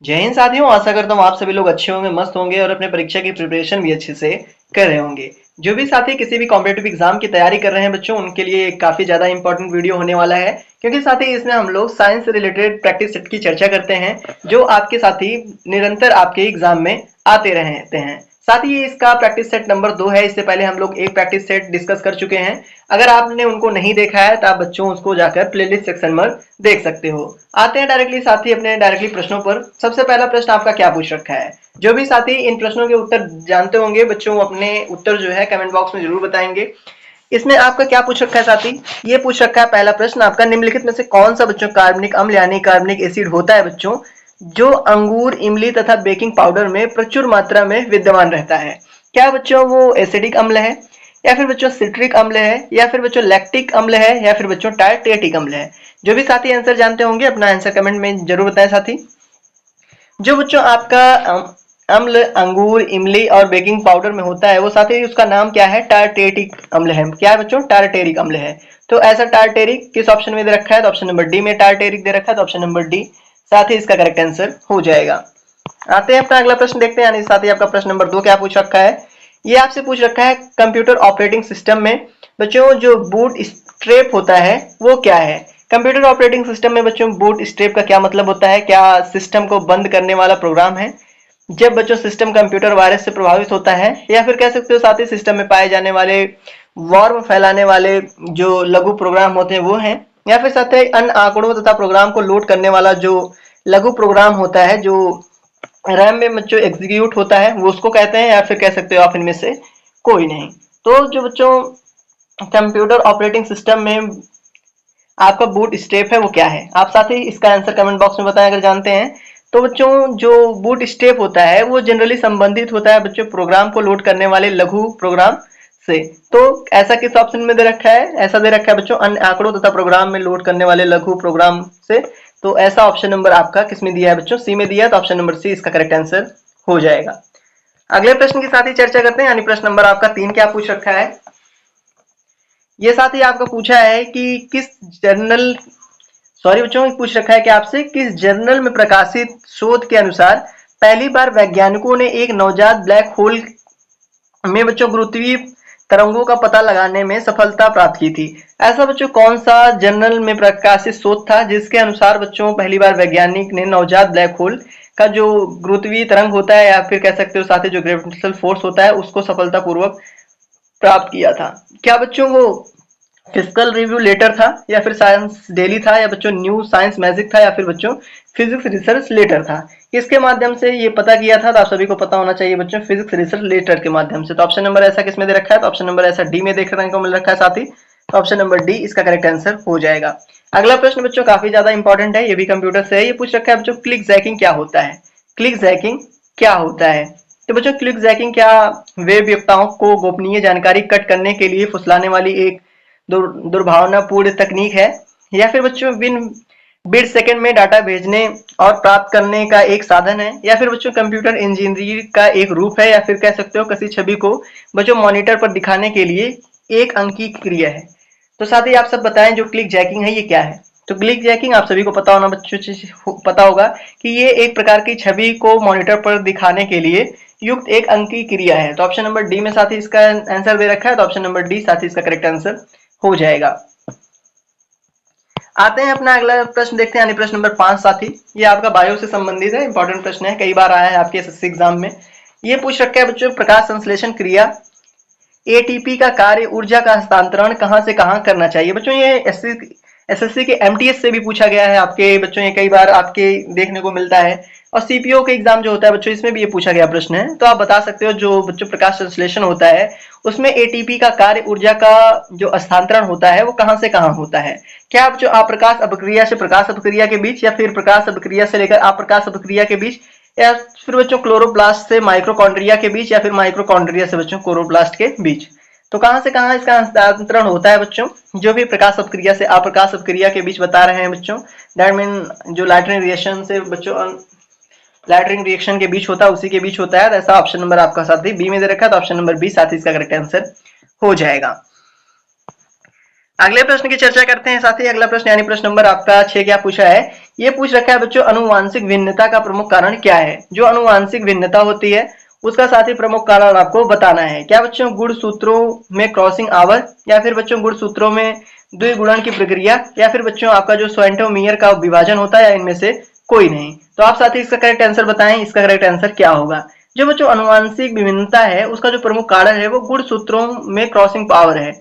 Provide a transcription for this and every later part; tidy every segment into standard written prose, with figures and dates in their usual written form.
जय हिंद साथियों, आशा करता हूँ आप सभी लोग अच्छे होंगे, मस्त होंगे और अपने परीक्षा की प्रिपरेशन भी अच्छे से कर रहे होंगे। जो भी साथी किसी भी कॉम्पिटिटिव एग्जाम की तैयारी कर रहे हैं बच्चों, उनके लिए काफी ज्यादा इंपॉर्टेंट वीडियो होने वाला है, क्योंकि साथी इसमें हम लोग साइंस से रिलेटेड प्रैक्टिस सेट की चर्चा करते हैं, जो आपके साथी निरंतर आपके एग्जाम में आते रहते हैं। साथ ही इसका प्रैक्टिस सेट नंबर 2 है। इससे पहले हम लोग एक प्रैक्टिस सेट डिस्कस कर चुके हैं। अगर आपने उनको नहीं देखा है तो आप बच्चों उसको जाकर प्लेलिस्ट सेक्शन में देख सकते हो। आते हैं डायरेक्टली साथी अपने डायरेक्टली प्रश्नों पर। सबसे पहला प्रश्न आपका क्या पूछ रखा है? जो भी साथी इन प्रश्नों के उत्तर जानते होंगे बच्चों, अपने उत्तर जो है कमेंट बॉक्स में जरूर बताएंगे। इसमें आपका क्या पूछ रखा है साथी? ये पूछ रखा है पहला प्रश्न आपका, निम्नलिखित में से कौन सा बच्चों कार्बनिक अम्ल यानी कार्बनिक एसिड होता है बच्चों, जो अंगूर, इमली तथा बेकिंग पाउडर में प्रचुर मात्रा में विद्यमान रहता है? क्या बच्चों वो एसिडिक अम्ल है, या फिर बच्चों सिट्रिक अम्ल है, या फिर बच्चों लैक्टिक अम्ल है, या फिर बच्चों टारटेटिक अम्ल है? जो भी साथी आंसर जानते होंगे अपना आंसर कमेंट में जरूर बताएं साथी। जो बच्चों आपका अम्ल अंगूर, इमली और बेकिंग पाउडर में होता है, वो साथी उसका नाम क्या है? टारटेटिक अम्ल है। क्या है बच्चों? टारटेरिक अम्ल है। तो ऐसा टारटेरिक किस ऑप्शन में दे रखा है? तो ऑप्शन नंबर डी में टारटेरिक दे रखा है, तो ऑप्शन नंबर डी साथ ही इसका करेक्ट आंसर हो जाएगा। आते हैं अपना अगला प्रश्न देखते हैं, यानी साथ ही आपका प्रश्न नंबर 2 क्या पूछ रखा है? ये आपसे पूछ रखा है कंप्यूटर ऑपरेटिंग सिस्टम में बच्चों जो बूट स्ट्रैप होता है वो क्या है? कंप्यूटर ऑपरेटिंग सिस्टम में बच्चों बूट स्ट्रैप का क्या मतलब होता है? क्या सिस्टम को बंद करने वाला प्रोग्राम है जब बच्चों सिस्टम कंप्यूटर वायरस से प्रभावित होता है, या फिर कह सकते हो साथ ही सिस्टम में पाए जाने वाले वॉर्म फैलाने वाले जो लघु प्रोग्राम होते हैं वो हैं, या फिर साथ ही अन्य आंकड़ों तथा प्रोग्राम को लोड करने वाला जो लघु प्रोग्राम होता है जो रैम में बच्चों एग्जीक्यूट होता है वो उसको कहते हैं, या फिर कह सकते हो आप इनमें से कोई नहीं। तो जो बच्चों कंप्यूटर ऑपरेटिंग सिस्टम में आपका बूट स्ट्रैप है वो क्या है? आप साथ ही इसका आंसर कमेंट बॉक्स में बताएं अगर जानते हैं। तो बच्चों जो बूट स्ट्रैप होता है वो जनरली संबंधित होता है बच्चों प्रोग्राम को लोड करने वाले लघु प्रोग्राम से। तो ऐसा किस ऑप्शन में दे रखा है? ऐसा दे रखा है बच्चों अन्य आंकड़ों तथा प्रोग्राम में लोड करने वाले लघु प्रोग्राम से। तो ऐसा ऑप्शन नंबर आपका किस में दिया है बच्चों? सी में दिया है, तो ऑप्शन नंबर सी इसका करेक्ट आंसर हो जाएगा। अगले प्रश्न के साथ ही चर्चा करते हैं, यानी प्रश्न नंबर आपका 3 क्या पूछ रखा है? ये साथ ही आपका पूछा है कि किस जर्नल सॉरी बच्चों पूछ रखा है कि आपसे किस जर्नल में प्रकाशित शोध के अनुसार पहली बार वैज्ञानिकों ने एक नवजात ब्लैक होल में बच्चों गुरुत्वीय तरंगों का पता लगाने में सफलता प्राप्त की थी? ऐसा बच्चों कौन सा जर्नल में प्रकाशित शोध था जिसके अनुसार बच्चों पहली बार वैज्ञानिक ने नवजात ब्लैक होल का जो गुरुत्वीय तरंग होता है, या फिर कह सकते हो साथ ही जो ग्रेविटेशनल फोर्स होता है, उसको सफलतापूर्वक प्राप्त किया था? क्या बच्चों वो फिजिकल रिव्यू लेटर था, या फिर साइंस डेली था, या बच्चों न्यू साइंस मैजिक था, या फिर बच्चों फिजिक्स रिसर्च लेटर था? इसके माध्यम से ये पता किया था, तो आप सभी को पता होना चाहिए बच्चों फिजिक्स रिसर्च लेटर के माध्यम से। तो ऑप्शन नंबर ऐसा किसमें दे रखा है? तो ऑप्शन नंबर ऐसा डी में देखने को मिल रखा है साथ ही, तो ऑप्शन नंबर डी इसका करेक्ट आंसर हो जाएगा। अगला प्रश्न बच्चों काफी ज्यादा इंपॉर्टेंट है, ये भी कंप्यूटर से है। ये पूछ रखा है बच्चों क्लिक जैकिंग क्या होता है? क्लिक जैकिंग क्या होता है? तो बच्चों क्लिक जैकिंग क्या वेब उपयोक्ताओं को गोपनीय जानकारी कट करने के लिए फुसलाने वाली एक दुर्भावनापूर्ण तकनीक है, या फिर बच्चों बिन बिट सेकंड में डाटा भेजने और प्राप्त करने का एक साधन है, या फिर बच्चों कंप्यूटर इंजीनियरिंग का एक रूप है, या फिर कह सकते हो किसी छवि को बच्चों मॉनिटर पर दिखाने के लिए एक अंकी क्रिया है? तो साथ ही आप सब बताएं जो क्लिक जैकिंग है ये क्या है? तो क्लिक जैकिंग आप सभी को पता होना बच्चों पता होगा कि ये एक प्रकार की छवि को मॉनिटर पर दिखाने के लिए युक्त एक अंकी क्रिया है। तो ऑप्शन नंबर डी में साथ ही इसका आंसर दे रखा है, तो ऑप्शन नंबर डी साथ ही इसका करेक्ट आंसर हो जाएगा। आते हैं अपना अगला प्रश्न देखते हैं, यानी प्रश्न नंबर 5 साथी। ये आपका बायो से संबंधित है, इंपॉर्टेंट प्रश्न है, कई बार आया है आपके एसएससी एग्जाम में। ये पूछ रखा है बच्चों प्रकाश संश्लेषण क्रिया एटीपी का कार्य ऊर्जा का हस्तांतरण कहां से कहां करना चाहिए? बच्चों ये एसएससी के एमटीएस से भी पूछा गया है आपके बच्चों, ये कई बार आपके देखने को मिलता है, और सीपीओ के एग्जाम जो होता है बच्चों इसमें भी ये पूछा गया प्रश्न है। तो आप बता सकते हो जो बच्चों प्रकाश संश्लेषण होता है उसमें एटीपी का कार्य ऊर्जा का जो हस्तांतरण होता है वो कहां से कहां होता है? क्या आप जो अप्रकाश अपक्रिया से प्रकाश अपक्रिया के बीच, या फिर प्रकाश अपक्रिया से लेकर अप्रकाश अपक्रिया के बीच, या फिर बच्चों क्लोरोप्लास्ट से माइक्रोकॉन्ड्रिया के बीच, या फिर माइक्रोकॉन्ड्रिया से बच्चों क्लोरोप्लास्ट के बीच? तो कहां से कहां इसका हस्तांतरण होता है बच्चों? जो भी प्रकाश अपक्रिया से अप्रकाश अपक्रिया के बीच बता रहे हैं बच्चों, दैट मीन जो लाइटनिंग रिएक्शन से बच्चों लाइटनिंग रिएक्शन के बीच होता है उसी के बीच होता है। ऐसा ऑप्शन नंबर आपका साथी बी में दे रखा है, तो ऑप्शन नंबर बी साथी इसका करेक्ट आंसर हो जाएगा। अगले प्रश्न की चर्चा करते हैं साथ ही। अगला प्रश्न यानी प्रश्न नंबर आपका 6 क्या पूछा है, ये पूछ रखा है बच्चों, अनुवांशिक भिन्नता का प्रमुख कारण क्या है। जो अनुवांशिक भिन्नता होती है उसका साथ ही प्रमुख कारण आपको बताना है। क्या बच्चों, गुणसूत्रों में क्रॉसिंग आवर्त, या फिर बच्चों गुणसूत्रों में द्विगुणन की प्रक्रिया, या फिर बच्चों आपका जो सेंट्रोमियर का विभाजन होता है, या इनमें से कोई नहीं। तो आप साथ ही इसका करेक्ट आंसर बताएं, इसका करेक्ट आंसर क्या होगा। जो बच्चों अनुवांशिक विभिन्नता है उसका जो प्रमुख कारण है वो गुणसूत्रों में क्रॉसिंग पावर है।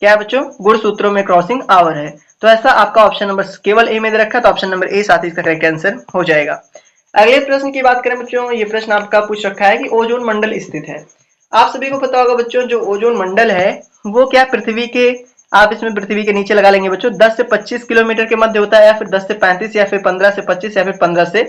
क्या है बच्चों, गुणसूत्रों में क्रॉसिंग आवर है। तो ऐसा आपका ऑप्शन नंबर केवल ए में दे रखा है, तो ऑप्शन नंबर ए साथ ही इसका करेक्ट आंसर हो जाएगा। अगले प्रश्न की बात करें बच्चों, ये प्रश्न आपका पूछ रखा है कि ओजोन मंडल स्थित है। आप सभी को पता होगा बच्चों, जो ओजोन मंडल है वो क्या पृथ्वी के, आप इसमें पृथ्वी के नीचे लगा लेंगे बच्चों, 10 से 25 किलोमीटर के मध्य होता है, या फिर 10 से 35, या फिर 15 से 25, या फिर 15 से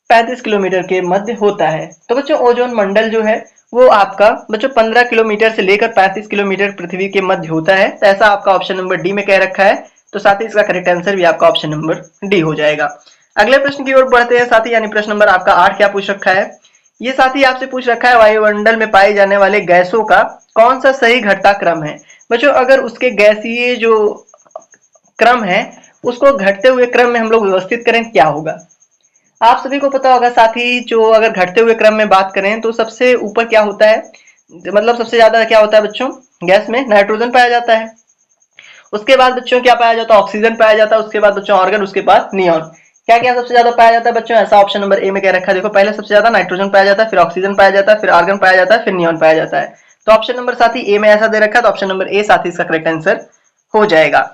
35 किलोमीटर के मध्य होता है। तो बच्चों ओजोन मंडल जो है वो आपका बच्चों 15 किलोमीटर से लेकर 35 किलोमीटर पृथ्वी के मध्य होता है। तो ऐसा आपका ऑप्शन नंबर डी में कह रखा है, तो साथ ही इसका करेक्ट आंसर भी आपका ऑप्शन नंबर डी हो जाएगा। अगले प्रश्न की ओर बढ़ते हैं साथी, यानी प्रश्न नंबर आपका 8 क्या पूछ रखा है, ये साथी आपसे पूछ रखा है, वायुमंडल में पाए जाने वाले गैसों का कौन सा सही घटता क्रम है। बच्चों अगर उसके गैसीय जो क्रम है उसको घटते हुए क्रम में हम लोग व्यवस्थित करें क्या होगा। आप सभी को पता होगा साथी, जो अगर घटते हुए क्रम में बात करें तो सबसे ऊपर क्या होता है, मतलब सबसे ज्यादा क्या होता है बच्चों, गैस में नाइट्रोजन पाया जाता है। उसके बाद बच्चों क्या पाया जाता है, ऑक्सीजन पाया जाता है। उसके बाद बच्चों आर्गन, उसके बाद नियॉन। क्या क्या सबसे ज्यादा पाया जाता है बच्चों, ऐसा ऑप्शन नंबर ए में कह रखा है। देखो पहले सबसे ज्यादा नाइट्रोजन पाया जाता है, फिर ऑक्सीजन पाया जाता है, फिर आर्गन पाया जाता है, फिर नियॉन पाया जाता है। तो ऑप्शन नंबर साथी ए में ऐसा दे रखा है, तो ऑप्शन नंबर ए साथी इसका करेक्ट आंसर हो जाएगा।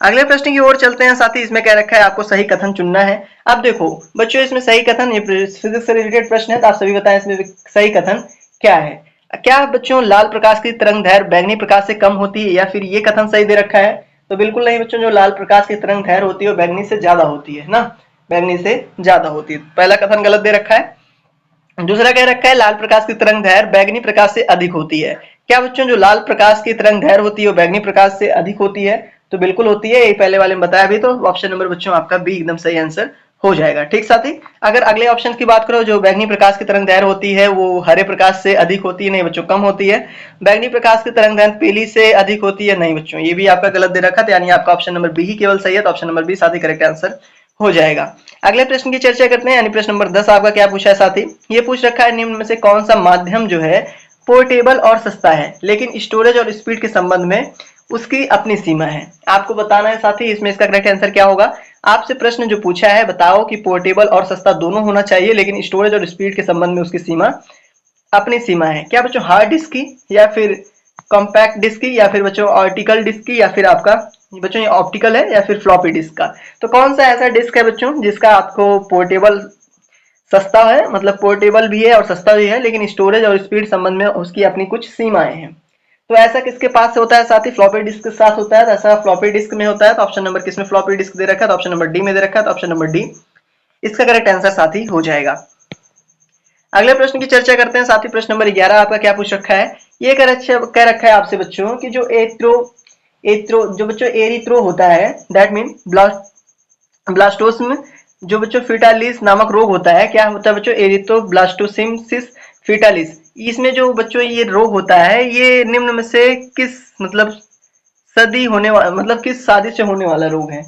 अगले प्रश्न की ओर चलते हैं साथी, इसमें कह रखा है आपको सही कथन चुनना है। अब देखो बच्चों इसमें सही कथन, ये फिजिक्स से रिलेटेड प्रश्न है, तो आप सभी बताएं इसमें सही कथन क्या है। क्या बच्चों लाल प्रकाश की तरंग दैर्घ्य बैंगनी प्रकाश से कम होती है, या फिर ये कथन सही दे रखा है। तो बिल्कुल नहीं बच्चों, जो लाल प्रकाश की तरंग दैर्घ्य होती है वो बैंगनी से ज्यादा होती है ना, बैंगनी से ज्यादा होती है। पहला कथन गलत दे रखा है। दूसरा कह रखा है लाल प्रकाश की तरंग दैर्घ्य बैंगनी प्रकाश से अधिक होती है। क्या बच्चों जो लाल प्रकाश की तरंग दैर्घ्य होती है वो बैंगनी प्रकाश से अधिक होती है। तो बिल्कुल होती है, ये पहले वाले में बताया भी। तो ऑप्शन नंबर बच्चों आपका बी एकदम सही आंसर हो जाएगा। ठीक साथी, अगर अगले ऑप्शन की बात करो, जो बैंगनी प्रकाश की तरंग दैर्घ्य होती है वो हरे प्रकाश से अधिक होती है, नहीं बच्चों कम होती है। बैंगनी प्रकाश की तरंग दैर्घ्य पीली से अधिक होती है, नहीं बच्चों ये भी आपका गलत दे रखा था, यानी आपका ऑप्शन नंबर बी ही केवल सही है। तो ऑप्शन नंबर बी साथी करेक्ट आंसर हो जाएगा। अगले प्रश्न की चर्चा करते हैं, यानी प्रश्न नंबर 10 आपका क्या पूछा है साथी, ये पूछ रखा है, निम्न में से कौन सा माध्यम जो है पोर्टेबल और सस्ता है, लेकिन स्टोरेज और स्पीड के संबंध में उसकी अपनी सीमा है। आपको बताना है साथी, इसमें इसका करेक्ट आंसर क्या होगा। आपसे प्रश्न जो पूछा है, बताओ कि पोर्टेबल और सस्ता दोनों होना चाहिए, लेकिन स्टोरेज और स्पीड के संबंध में उसकी सीमा अपनी सीमा है। क्या बच्चों हार्ड डिस्क की, या फिर कॉम्पैक्ट डिस्क की, या फिर बच्चों ऑप्टिकल डिस्क की, या फिर आपका बच्चों ये ऑप्टिकल है, या फिर फ्लॉपी डिस्क का। तो कौन सा ऐसा डिस्क है बच्चों जिसका आपको पोर्टेबल सस्ता है, मतलब पोर्टेबल भी है और सस्ता भी है, लेकिन स्टोरेज और स्पीड संबंध में उसकी अपनी कुछ सीमाएं हैं। तो ऐसा किसके पास से होता है साथ ही, फ्लॉपी डिस्क के साथ होता है। तो ऐसा फ्लॉपी डिस्क में होता है। तो ऑप्शन नंबर किसमें फ्लॉपी डिस्क दे रखा है, तो ऑप्शन नंबर डी में दे रखा है। तो ऑप्शन नंबर डी इसका करेक्ट आंसर साथ ही हो जाएगा। अगले प्रश्न की चर्चा करते हैं साथी, प्रश्न नंबर 11 आपका क्या पूछ रखा है, ये कह रखा है आपसे बच्चों कि जो एथ्रो जो बच्चों एरिथ्रो होता है, दैट मीन ब्लास्टोस्म, जो बच्चों फिटालिस नामक रोग होता है, क्या होता है बच्चों, एरिथ्रोब्लास्टोसिस फिटालिस। इसमें जो बच्चों ये रोग होता है, ये निम्न में से किस मतलब सदी होने वाला, मतलब किस शादी से होने वाला रोग है।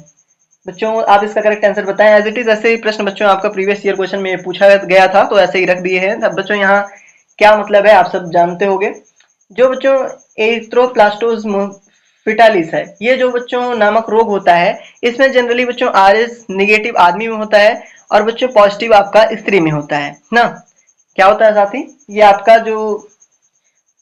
बच्चों आप इसका करेक्ट आंसर बताएं। एज इट इज ऐसे ही प्रश्न बच्चों आपका प्रीवियस ईयर क्वेश्चन में पूछा गया था, तो ऐसे ही रख दिए हैं। अब बच्चों यहाँ क्या मतलब है आप सब जानते होंगे। जो बच्चों एरिथ्रोब्लास्टोज्म फिटालिस है, ये जो बच्चों नामक रोग होता है, इसमें जनरली बच्चों आरएच निगेटिव आदमी में होता है, और बच्चों पॉजिटिव आपका स्त्री में होता है ना। क्या होता है साथी, ये आपका जो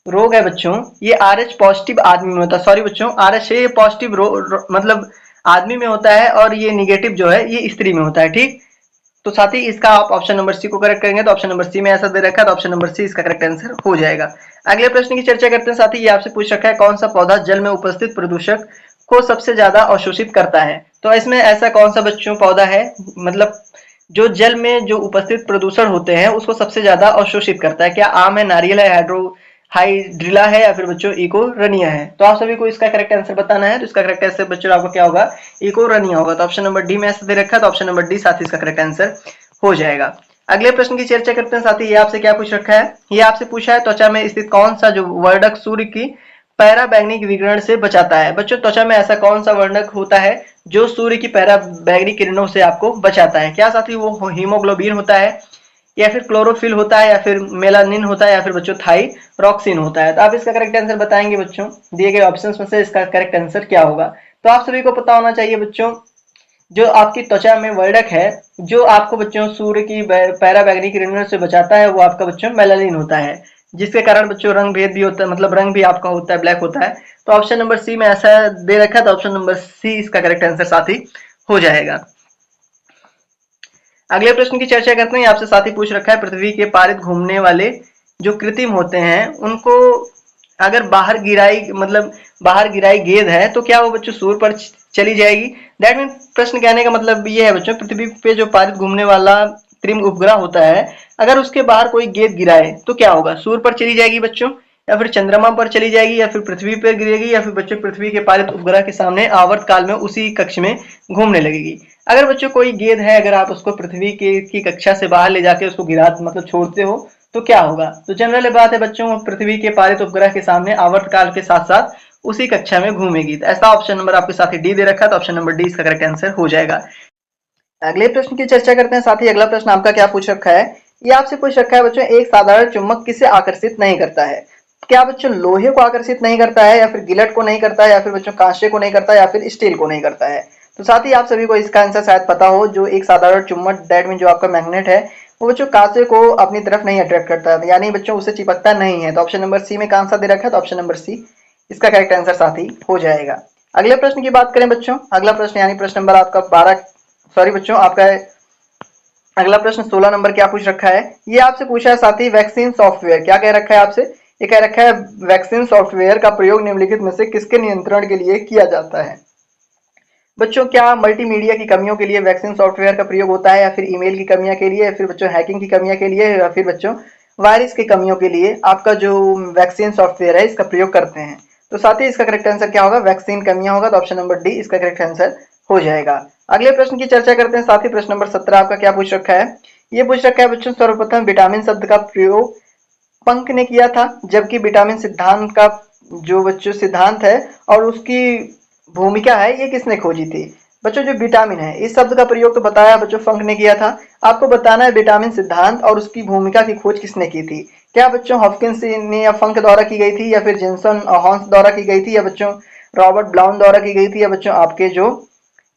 रोग है बच्चों, ये आरएच पॉजिटिव आदमी में होता है। सॉरी बच्चों, आरएच ये पॉजिटिव मतलब आदमी में होता है, और ये निगेटिव जो है ये स्त्री में होता है। ठीक, तो साथी इसका आप ऑप्शन नंबर सी को करेक्ट करेंगे, तो ऑप्शन नंबर सी में ऐसा दे रखा है, तो ऑप्शन नंबर सी इसका करेक्ट आंसर हो जाएगा। अगले प्रश्न की चर्चा करते हैं साथी, ये आपसे पूछ रखा है, कौन सा पौधा जल में उपस्थित प्रदूषक को सबसे ज्यादा अवशोषित करता है। तो इसमें ऐसा कौन सा बच्चों पौधा है, मतलब जो जल में जो उपस्थित प्रदूषण होते हैं उसको सबसे ज्यादा अवशोषित करता है। क्या आम है, नारियल है, हाइड्रिला है, या फिर बच्चों इकोरनिया है। तो आप सभी को इसका करेक्ट आंसर बताना है। तो इसका करेक्ट आंसर बच्चों आपको क्या होगा, इकोरनिया होगा। तो ऑप्शन नंबर डी में ऐसा दे रखा है, तो ऑप्शन नंबर डी साथ ही इसका करेक्ट आंसर हो जाएगा। अगले प्रश्न की चर्चा करते हैं साथी, ये आपसे क्या पूछ रखा है, ये आपसे पूछा है त्वचा में स्थित कौन सा जो वर्धक सूर्य की पराबैंगनी विकिरण से बचाता है। बच्चों त्वचा में ऐसा कौन सा वर्णक होता है जो सूर्य की पराबैंगनी किरणों से आपको बचाता है? क्या साथी वो हीमोग्लोबिन होता है, या फिर क्लोरोफिल होता है, या फिर मेलानिन होता है, या फिर बच्चों थाइरोक्सिन होता है? तो आप इसका करेक्ट आंसर बताएंगे बच्चों। दिए गए ऑप्शंस में से इसका करेक्ट आंसर क्या होगा? तो आप सभी को पता होना चाहिए बच्चों, जो आपकी त्वचा में वर्णक है जो आपको बच्चों सूर्य की पराबैंगनी किरणों से बचाता है, वो आपका बच्चों मेलानिन होता है, जिसके कारण बच्चों रंग भेद भी होता है, मतलब रंग भी आपका होता है ब्लैक होता है। तो ऑप्शन नंबर सी में ऐसा दे रखा है, तो ऑप्शन नंबर सी इसका करेक्ट आंसर साथी हो जाएगा। अगले प्रश्न की चर्चा करते हैं। आपसे साथी पूछ रखा है, पृथ्वी के पारित घूमने वाले जो कृत्रिम होते हैं उनको अगर बाहर गिराई, मतलब बाहर गिराई गेंद है तो क्या वो बच्चों सूर्य पर चली जाएगी? दैट मीन प्रश्न कहने का मतलब ये है बच्चों, पृथ्वी पे जो पारित घूमने वाला कृत्रिम उपग्रह होता है, अगर उसके बाहर कोई गेंद गिराए तो क्या होगा? सूर्य पर चली जाएगी बच्चों, या फिर चंद्रमा पर चली जाएगी, या फिर पृथ्वी पर गिरेगी, या फिर बच्चों पृथ्वी के पारित उपग्रह के सामने आवर्त काल में उसी कक्ष में घूमने लगेगी? अगर बच्चों कोई गेंद है, अगर आप उसको पृथ्वी के की कक्षा से बाहर ले जाके उसको गिरा मतलब छोड़ते हो तो क्या होगा? तो जनरल बात है बच्चों, पृथ्वी के पारित उपग्रह के सामने आवर्त काल के साथ साथ उसी कक्षा में घूमेगी। तो ऐसा ऑप्शन नंबर आपके साथ ही डी दे रखा है, तो ऑप्शन नंबर डी इसका करेक्ट आंसर हो जाएगा। अगले प्रश्न की चर्चा करते हैं। साथ ही अगला प्रश्न आपका क्या पूछ रखा है, ये आपसे पूछ रखा है बच्चों, एक साधारण चुंबक किसे आकर्षित नहीं करता है? क्या बच्चों लोहे को आकर्षित नहीं करता है, या फिर गिलट को नहीं करता है, या फिर बच्चों कांसे को नहीं करता है, या फिर स्टील को नहीं करता है? तो साथ ही आप सभी को इसका आंसर शायद पता हो, जो एक साधारण चुंबक दैट मीन जो आपका मैग्नेट है वो बच्चों कांसे को अपनी तरफ नहीं अट्रैक्ट करता है, यानी बच्चों उसे चिपकता नहीं है। तो ऑप्शन नंबर सी में कांसा दे रखा है, तो ऑप्शन नंबर सी इसका करेक्ट आंसर साथ ही हो जाएगा। अगले प्रश्न की बात करें बच्चों, अगला प्रश्न यानी प्रश्न नंबर आपका 12, सॉरी बच्चों आपका अगला प्रश्न 16 नंबर क्या पूछ रखा है, ये आपसे पूछा है साथी वैक्सीन सॉफ्टवेयर। क्या कह रखा है आपसे? ये कह रखा है वैक्सीन सॉफ्टवेयर का प्रयोग निम्नलिखित में से किसके नियंत्रण के लिए किया जाता है? बच्चों क्या मल्टीमीडिया की कमियों के लिए वैक्सीन सॉफ्टवेयर का प्रयोग होता है, या फिर ईमेल की कमियां के लिए, या फिर बच्चों हैकिंग की कमियां के लिए, या फिर बच्चों वायरस की कमियों के लिए आपका जो वैक्सीन सॉफ्टवेयर है इसका प्रयोग करते हैं? तो साथ ही इसका करेक्ट आंसर क्या होगा? वैक्सीन कमियां होगा, तो ऑप्शन नंबर डी इसका करेक्ट आंसर हो जाएगा। अगले प्रश्न की चर्चा करते हैं। साथ ही प्रश्न नंबर 17 आपका क्या पूछ रखा है, ये पूछ रखा है बच्चों, सर्वप्रथम विटामिन शब्द का प्रयोग पंक ने किया था, जबकि विटामिन सिद्धांत का जो बच्चों सिद्धांत है और उसकी भूमिका है ये किसने खोजी थी? बच्चों जो विटामिन है इस शब्द का प्रयोग तो बताया बच्चों फंक ने किया था, आपको बताना है विटामिन सिद्धांत और उसकी भूमिका की खोज किसने की थी? क्या बच्चों हॉपकिंस ने या फंक द्वारा की गई थी, या फिर जेनसन हॉन्स द्वारा की गई थी, या बच्चों रॉबर्ट ब्राउन द्वारा की गई थी, या बच्चों आपके जो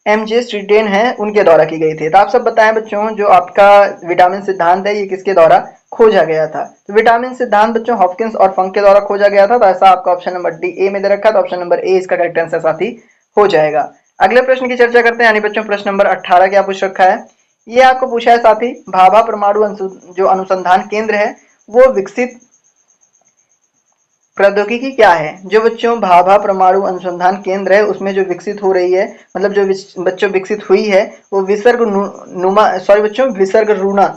एमजे स्ट्रीटेन है उनके द्वारा की गई थी? तो आप सब बताएं बच्चों, जो आपका विटामिन सिद्धांत है ये किसके द्वारा खोजा गया था? तो विटामिन सिद्धांत बच्चों हॉपकिंस और फंक के द्वारा खोजा गया था। तो ऐसा आपका ऑप्शन नंबर डी ए में दे रखा है, तो ऑप्शन नंबर ए इसका करेक्ट आंसर साथी हो जाएगा। अगले प्रश्न की चर्चा करते हैं, यानी बच्चों प्रश्न नंबर 18 क्या पूछ रखा है, ये आपको पूछा है साथी, भाभा परमाणु जो अनुसंधान केंद्र है वो विकसित प्रौद्योगिकी क्या है? जो बच्चों भाभा परमाणु अनुसंधान केंद्र है उसमें जो विकसित हो रही है, मतलब जो बच्चों विकसित हुई है वो विसर्ग नुमा, सॉरी बच्चों विसर्ग ऋणा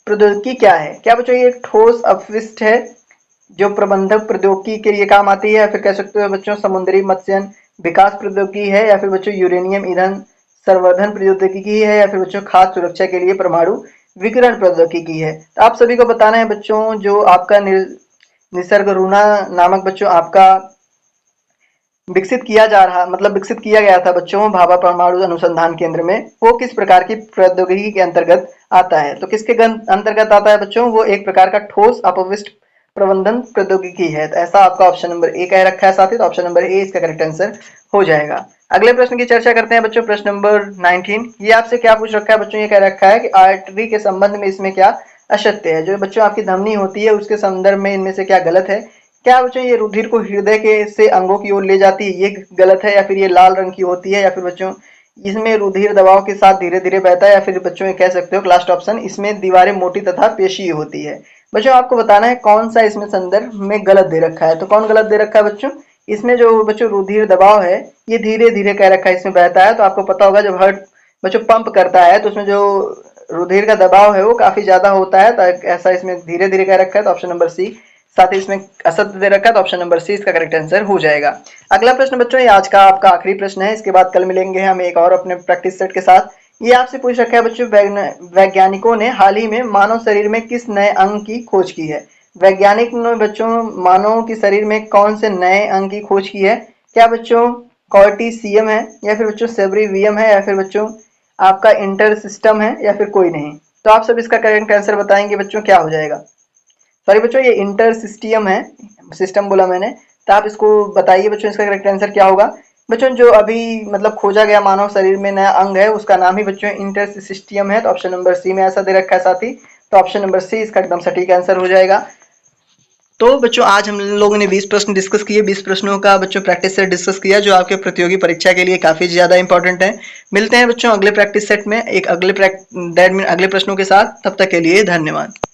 प्रौद्योगिकी क्या है? क्या बच्चों ये एक ठोस अपशिष्ट है जो प्रबंधक प्रौद्योगिकी के लिए काम आती है, या फिर कह सकते हो बच्चों समुद्री मत्स्यन विकास प्रौद्योगिकी है, या फिर बच्चों यूरेनियम ईंधन संवर्धन प्रौद्योगिकी है, या फिर बच्चों खाद्य सुरक्षा के लिए परमाणु विकिरण प्रौद्योगिकी है? तो आप सभी को बताना है बच्चों, जो आपका निसर्ग ऋणा नामक बच्चों आपका विकसित किया जा रहा, मतलब विकसित किया गया था बच्चों भाभा परमाणु अनुसंधान केंद्र में, वो किस प्रकार की प्रौद्योगिकी के अंतर्गत आता है? तो किसके अंतर्गत आता है बच्चों? वो एक प्रकार का ठोस अपशिष्ट प्रबंधन प्रौद्योगिकी है। तो ऐसा आपका ऑप्शन नंबर ए कह रखा है साथी, तो ऑप्शन नंबर ए इसका करेक्ट आंसर हो जाएगा। अगले प्रश्न की चर्चा करते हैं बच्चों, प्रश्न नंबर 19, ये आपसे क्या पूछ रखा है बच्चों, ये कह रखा है कि आर्टरी के संबंध में इसमें क्या असत्य है? जो बच्चों आपकी धमनी होती है उसके संदर्भ में इनमें से क्या गलत है? क्या बच्चों ये रुधिर को हृदय के से अंगों की ओर ले जाती है, ये गलत है? या फिर ये लाल रंग की होती है? या फिर बच्चों इसमें रुधिर दबाव के साथ धीरे धीरे बहता है? या फिर बच्चों ये कह सकते हो लास्ट ऑप्शन, इसमें दीवारें मोटी तथा पेशीय होती है? बच्चों आपको बताना है कौन सा इसमें संदर्भ में गलत दे रखा है। तो कौन गलत दे रखा है बच्चों? इसमें जो बच्चों रुधिर दबाव है ये धीरे धीरे कह रखा है इसमें बहता है। तो आपको पता होगा जब हार्ट बच्चों पंप करता है तो उसमें जो रुधिर का दबाव है वो काफी ज्यादा होता है, तो ऐसा इसमें धीरे धीरे कह रखा है। तो ऑप्शन नंबर सी, साथ ही इसमें असत्य दे रखा है, तो ऑप्शन नंबर सी इसका करेक्ट आंसर हो जाएगा। अगला प्रश्न बच्चों ये आज का आपका आखिरी प्रश्न है, इसके बाद कल मिलेंगे हम एक और अपने प्रैक्टिस सेट के साथ। ये आपसे पूछ रखा है बच्चों, वैज्ञानिकों ने हाल ही में मानव शरीर में किस नए अंग की खोज की है? वैज्ञानिक ने बच्चों मानव के शरीर में कौन से नए अंग की खोज की है? क्या बच्चों कॉर्टिसियम है, या फिर बच्चों सेब्रिवियम है, या फिर बच्चों आपका इंटरसिस्टम है, या फिर कोई नहीं? तो आप सब इसका करेक्ट आंसर बताएंगे बच्चों, क्या हो जाएगा? सॉरी बच्चों, ये इंटरसिस्टियम है, सिस्टम बोला मैंने। तो आप इसको बताइए बच्चों, इसका करेक्ट आंसर क्या होगा? बच्चों जो अभी मतलब खोजा गया मानव शरीर में नया अंग है, उसका नाम ही बच्चों इंटरसिस्टियम है। तो ऑप्शन नंबर सी में ऐसा दे रखा है साथी। तो ऑप्शन नंबर सी इसका एकदम सटीक आंसर हो जाएगा। तो बच्चों आज हम लोगों ने 20 प्रश्न डिस्कस किए। 20 प्रश्नों का बच्चों प्रैक्टिस सेट डिस्कस किया, जो आपके प्रतियोगी परीक्षा के लिए काफी ज्यादा इंपॉर्टेंट है। मिलते हैं बच्चों अगले प्रैक्टिस सेट में एक अगले प्रश्नों के साथ। तब तक के लिए धन्यवाद।